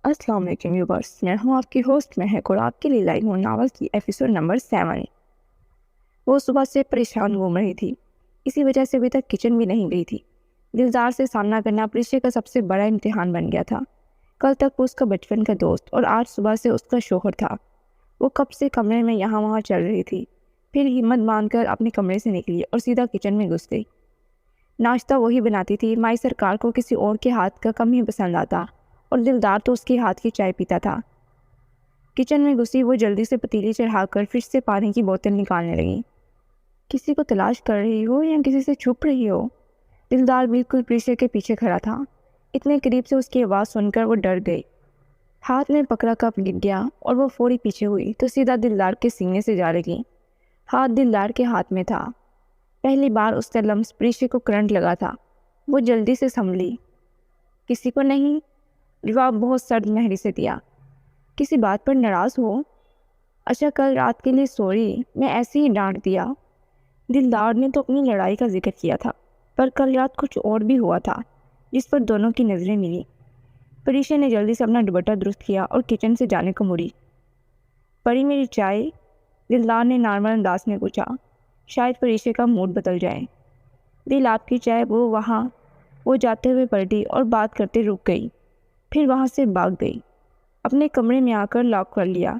السلام علیکم ویورس، میں ہوں آپ کی ہوسٹ مہک اور آپ کے لیے لائی ہوں ناول کی ایپیسوڈ نمبر 7۔ وہ صبح سے پریشان گھوم رہی تھی، اسی وجہ سے ابھی تک کچن بھی نہیں گئی تھی۔ دلدار سے سامنا کرنا پریشے کا سب سے بڑا امتحان بن گیا تھا۔ کل تک وہ اس کا بچپن کا دوست اور آج صبح سے اس کا شوہر تھا۔ وہ کب سے کمرے میں یہاں وہاں چل رہی تھی، پھر ہمت باندھ کر اپنے کمرے سے نکلی اور سیدھا کچن میں گھس گئی۔ ناشتہ وہی بناتی تھی، مائی سرکار کو کسی اور کے ہاتھ کا کم ہی پسند آتا اور دلدار تو اس کے ہاتھ کی چائے پیتا تھا۔ کچن میں گھسی وہ جلدی سے پتیلی چڑھا کر فریج سے پانی کی بوتل نکالنے لگی۔ کسی کو تلاش کر رہی ہو یا کسی سے چھپ رہی ہو؟ دلدار بالکل پریشے کے پیچھے کھڑا تھا۔ اتنے قریب سے اس کی آواز سن کر وہ ڈر گئی۔ ہاتھ میں پکڑا کپ گر گیا اور وہ فوری پیچھے ہوئی تو سیدھا دلدار کے سینے سے جا لگی۔ ہاتھ دلدار کے ہاتھ میں تھا۔ پہلی بار اس کا لمس پریشے کو کرنٹ لگا تھا۔ وہ جلدی سے سنبھلی۔ کسی کو نہیں، جواب بہت سرد لہجے سے دیا۔ کسی بات پر ناراض ہو؟ اچھا، کل رات کے لیے سوری، میں ایسے ہی ڈانٹ دیا۔ دلدار نے تو اپنی لڑائی کا ذکر کیا تھا، پر کل رات کچھ اور بھی ہوا تھا جس پر دونوں کی نظریں ملی۔ پریشا نے جلدی سے اپنا دوپٹہ درست کیا اور کچن سے جانے کو مڑی۔ پری میری چائے؟ دلدار نے نارمل انداز میں پوچھا، شاید پریشا کا موڈ بدل جائے۔ دل آپ کی چائے؟ وہ جاتے ہوئے پلٹی اور بات کرتے رک گئی، پھر وہاں سے بھاگ گئی۔ اپنے کمرے میں آ کر لاک کر لیا۔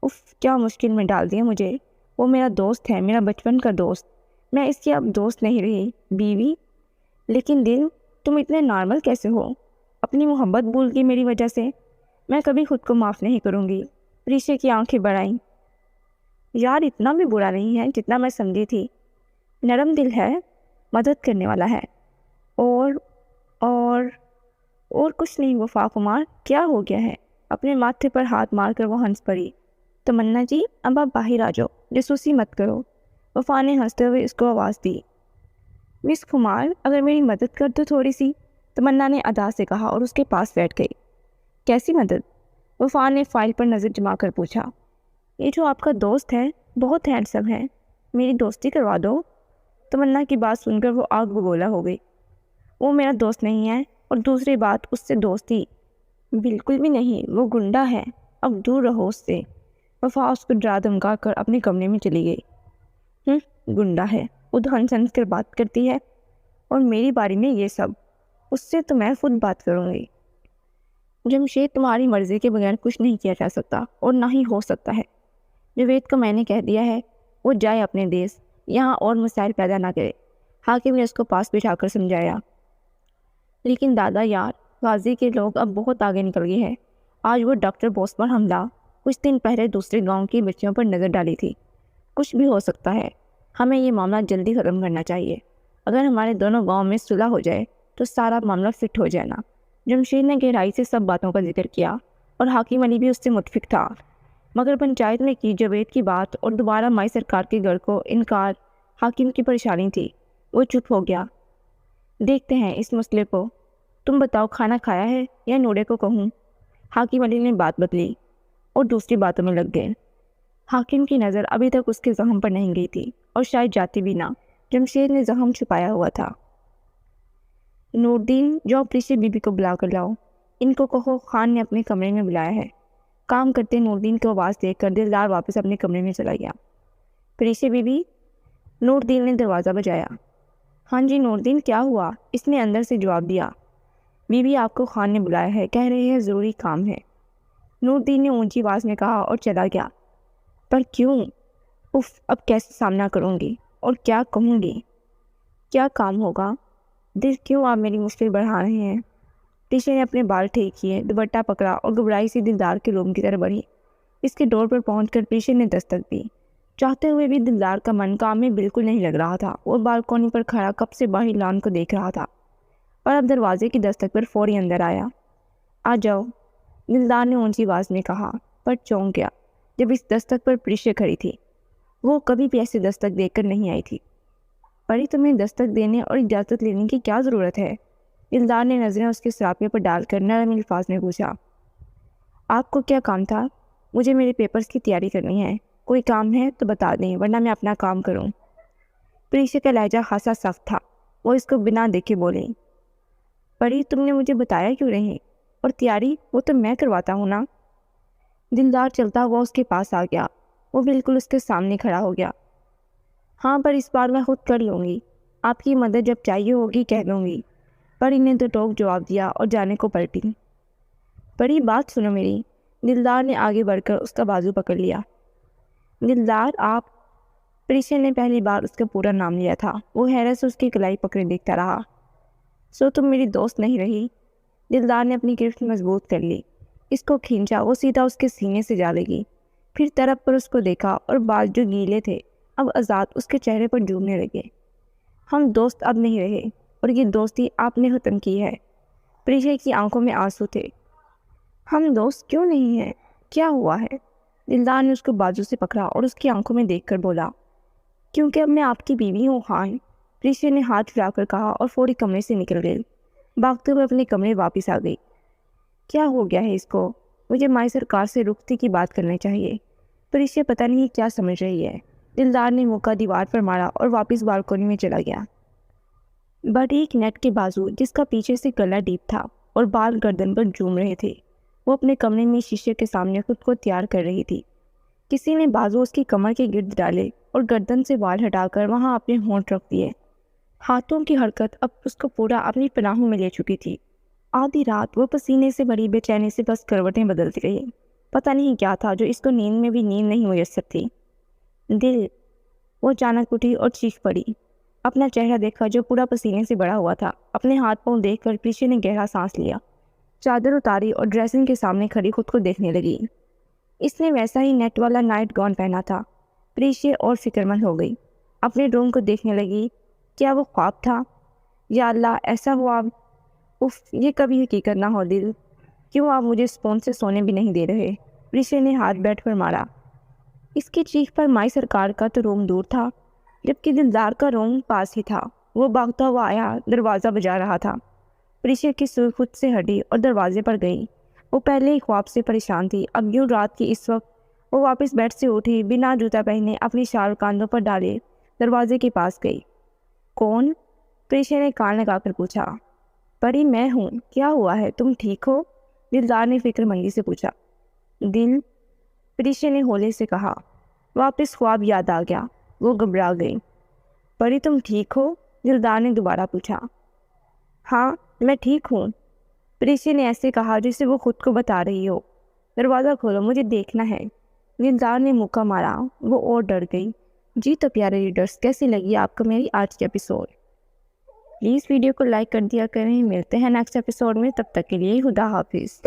اف، کیا مشکل میں ڈال دیا مجھے۔ وہ میرا دوست ہے، میرا بچپن کا دوست۔ میں اس کی اب دوست نہیں رہی، بیوی۔ لیکن دل، تم اتنے نارمل کیسے ہو؟ اپنی محبت بھول گئی میری وجہ سے؟ میں کبھی خود کو معاف نہیں کروں گی۔ پریشا کی آنکھیں بڑھ آئیں۔ یار، اتنا بھی برا نہیں ہے جتنا میں سمجھی تھی۔ نرم دل ہے، مدد کرنے والا ہے۔ اور کچھ نہیں وفا کمار، کیا ہو گیا ہے؟ اپنے ماتھے پر ہاتھ مار کر وہ ہنس پڑی۔ تمنا جی، اب آپ باہر آ جاؤ، جاسوسی مت کرو۔ وفا نے ہنستے ہوئے اس کو آواز دی۔ مس کمار، اگر میری مدد کر دو تھوڑی سی، تمنا نے ادا سے کہا اور اس کے پاس بیٹھ گئی۔ کیسی مدد؟ وفا نے فائل پر نظر جما کر پوچھا۔ یہ جو آپ کا دوست ہے بہت ہینڈسم ہے، میری دوستی کروا دو۔ تمنا کی بات سن کر وہ آگ بگولا ہو گئی۔ وہ میرا دوست نہیں ہے، اور دوسری بات، اس سے دوستی بالکل بھی نہیں، وہ گنڈا ہے، اب دور رہو اس سے۔ وفا اس کو ڈرا دھمکا کر اپنے کمرے میں چلی گئی۔ گنڈا ہے، وہ تو ہنس ہنس کر بات کرتی ہے، اور میری باری میں یہ سب؟ اس سے تو میں خود بات کروں گی۔ جمشید، تمہاری مرضی کے بغیر کچھ نہیں کیا جا سکتا اور نہ ہی ہو سکتا ہے۔ جاوید کو میں نے کہہ دیا ہے وہ جائے اپنے دیس، یہاں اور مسائل پیدا نہ کرے۔ حاکم نے اس کو پاس بٹھا کر سمجھایا۔ لیکن دادا یار، غازی کے لوگ اب بہت آگے نکل گئے ہیں۔ آج وہ ڈاکٹر بوس پر حملہ، کچھ دن پہلے دوسرے گاؤں کی بچیوں پر نظر ڈالی تھی۔ کچھ بھی ہو سکتا ہے، ہمیں یہ معاملہ جلدی ختم کرنا چاہیے۔ اگر ہمارے دونوں گاؤں میں صلح ہو جائے تو سارا معاملہ فٹ ہو جائے نا۔ جمشید نے گہرائی سے سب باتوں کا ذکر کیا، اور حاکم علی بھی اس سے متفق تھا، مگر پنچایت میں کی جاوید کی بات اور دوبارہ مائی سرکار کے گھر کو انکار حاکم کی پریشانی تھی۔ وہ چپ ہو گیا۔ دیکھتے ہیں اس مسئلے کو۔ تم بتاؤ، کھانا کھایا ہے یا نوڑے کو کہوں؟ حاکم علی نے بات بدلی اور دوسری باتوں میں لگ گئے۔ حاکم کی نظر ابھی تک اس کے زخم پر نہیں گئی تھی، اور شاید جاتی بھی نہ۔ جمشید نے زخم چھپایا ہوا تھا۔ نوردین، جاؤ پریشا بی بی کو بلا کر لاؤ۔ ان کو کہو خان نے اپنے کمرے میں بلایا ہے۔ کام کرتے نوردین کو آواز دے کر دلدار واپس اپنے کمرے میں چلا گیا۔ پریشا بی بی؟ نوردین نے دروازہ بجایا۔ ہاں جی نوردین، کیا ہوا؟ اس نے اندر سے جواب دیا۔ بی بی، آپ کو خان نے بلایا ہے، کہہ رہے ہیں ضروری کام ہے۔ نوردین نے اونچی آواز میں کہا اور چلا گیا۔ پر کیوں؟ اف، اب کیسے سامنا کروں گی اور کیا کہوں گی؟ کیا کام ہوگا؟ دل، کیوں آپ میری مشکل بڑھا رہے ہیں؟ پریشا نے اپنے بال ٹھیک کیے، دوپٹہ پکڑا اور گھبرائی سی دلدار کے روم کی طرف بڑھی۔ اس کے ڈور پر پہنچ کر پریشا نے دستک دی۔ چاہتے ہوئے بھی دلدار کا من کام میں بالکل نہیں لگ رہا تھا۔ وہ بالکونی پر کھڑا کب سے باہر لان کو دیکھ رہا تھا، اور اب دروازے کی دستک پر فوری اندر آیا۔ آ جاؤ، دلدار نے اونچی آواز میں کہا، پر چونک گیا جب اس دستک پر پریشا کھڑی تھی۔ وہ کبھی بھی ایسی دستک دیکھ کر نہیں آئی تھی۔ پری، تمہیں دستک دینے اور اجازت لینے کی کیا ضرورت ہے؟ دلدار نے نظریں اس کے سراپے پر ڈال کر نرم الفاظ میں پوچھا۔ آپ کو کیا کام تھا؟ مجھے میرے پیپرز کی تیاری کرنی ہے۔ کوئی کام ہے تو بتا دیں، ورنہ میں اپنا کام کروں۔ پریشا کا لہجہ خاصا سخت تھا۔ وہ اس کو بنا دیکھے بولی۔ پری، تم نے مجھے بتایا کیوں نہیں؟ اور تیاری وہ تو میں کرواتا ہوں نا۔ دلدار چلتا ہوا اس کے پاس آ گیا۔ وہ بالکل اس کے سامنے کھڑا ہو گیا۔ ہاں پر اس بار میں خود کر لوں گی، آپ کی مدد جب چاہیے ہوگی کہہ دوں گی۔ پری نے تو ٹوک جواب دیا اور جانے کو پلٹی۔ پری بات سنو میری۔ دلدار نے آگے بڑھ کر اس کا بازو پکڑ لیا۔ دلدار آپ؟ پریشا نے پہلی بار اس کا پورا نام لیا تھا۔ وہ حیرت سے اس کی کلائی پکڑے دیکھتا رہا۔ سو تم میری دوست نہیں رہی؟ دلدار نے اپنی گرفت مضبوط کر لی۔ اس کو کھینچا، وہ سیدھا اس کے سینے سے جا لگی۔ پھر طرف پر اس کو دیکھا اور بال جو گیلے تھے اب آزاد اس کے چہرے پر جھومنے لگے۔ ہم دوست اب نہیں رہے اور یہ دوستی آپ نے ختم کی ہے۔ پریشا کی آنکھوں میں آنسو تھے۔ ہم دوست کیوں نہیں ہیں؟ کیا ہوا ہے؟ دلدار نے اس کو بازو سے پکڑا اور اس کی آنکھوں میں دیکھ کر بولا، کیونکہ اب میں آپ کی بیوی ہوں خان۔ پریشا نے ہاتھ پھیلا کر کہا اور فوری کمرے سے نکل گئی۔ بھاگتے ہوئے اپنے کمرے واپس آ گئی۔ کیا ہو گیا ہے اس کو؟ مجھے مائی سرکار سے رخصتی کی بات کرنی چاہیے۔ پریشا پتہ نہیں کیا سمجھ رہی ہے۔ دلدار نے منہ کا دیوار پر مارا اور واپس بالکونی میں چلا گیا۔ باریک نیٹ کے بازو جس کا پیچھے سے گلا ڈیپ تھا اور بال گردن پر جھوم رہے تھے، وہ اپنے کمرے میں شیشے کے سامنے خود کو تیار کر رہی تھی۔ کسی نے بازو اس کی کمر کے گرد ڈالے اور گردن سے بال ہٹا کر وہاں اپنے ہونٹ رکھ دیے۔ ہاتھوں کی حرکت اب اس کو پورا اپنی پناہوں میں لے چکی تھی۔ آدھی رات وہ پسینے سے بڑی بے چینی سے بس کروٹیں بدلتی رہی۔ پتہ نہیں کیا تھا جو اس کو نیند میں بھی نیند نہیں میسر تھی۔ دل! وہ اچانک اٹھی اور چیخ پڑی۔ اپنا چہرہ دیکھا جو پورا پسینے سے بڑا ہوا تھا۔ اپنے ہاتھ پاؤں دیکھ کر پریشا نے گہرا سانس لیا۔ چادر اتاری اور ڈریسنگ کے سامنے کھڑی خود کو دیکھنے لگی۔ اس نے ویسا ہی نیٹ والا نائٹ گاؤن پہنا تھا۔ پریشا اور فکر مند ہو گئی۔ اپنے روم کو دیکھنے لگی۔ کیا وہ خواب تھا؟ یا اللہ ایسا ہوا؟ اف، یہ کبھی حقیقت نہ ہو دل۔ کیوں آپ مجھے سپون سے سونے بھی نہیں دے رہے؟ پریشا نے ہاتھ بیٹھ پر مارا۔ اس کی چیخ پر مائی سرکار کا تو روم دور تھا جبکہ دلدار کا روم پاس ہی تھا۔ وہ بھاگتا ہوا آیا، دروازہ بجا رہا تھا۔ پریشا کی سوئی خود سے ہٹی اور دروازے پر گئی۔ وہ پہلے ہی خواب سے پریشان تھی، اب یوں رات کی اس وقت وہ واپس بیڈ سے اٹھی، بنا جوتا پہنے اپنی شال کاندھوں پر ڈالے دروازے کے پاس گئی۔ کون؟ پریشا نے کان لگا کر پوچھا۔ پری میں ہوں، کیا ہوا ہے؟ تم ٹھیک ہو؟ دلدار نے فکر مندی سے پوچھا۔ دل؟ پریشا نے ہولے سے کہا۔ واپس خواب یاد آ گیا۔ وہ گھبرا گئی۔ پری تم ٹھیک ہو؟ دلدار نے دوبارہ پوچھا۔ ہاں میں ٹھیک ہوں، پریشا نے ایسے کہا جسے وہ خود کو بتا رہی ہو۔ دروازہ کھولو، مجھے دیکھنا ہے۔ دلدار نے موقع مارا۔ وہ اور ڈر گئی۔ جی تو پیارے ریڈرز، کیسی لگی آپ کو میری آج کی ایپیسوڈ؟ پلیز ویڈیو کو لائک کر دیا کریں۔ ملتے ہیں نیکسٹ ایپیسوڈ میں، تب تک کے لیے خدا حافظ۔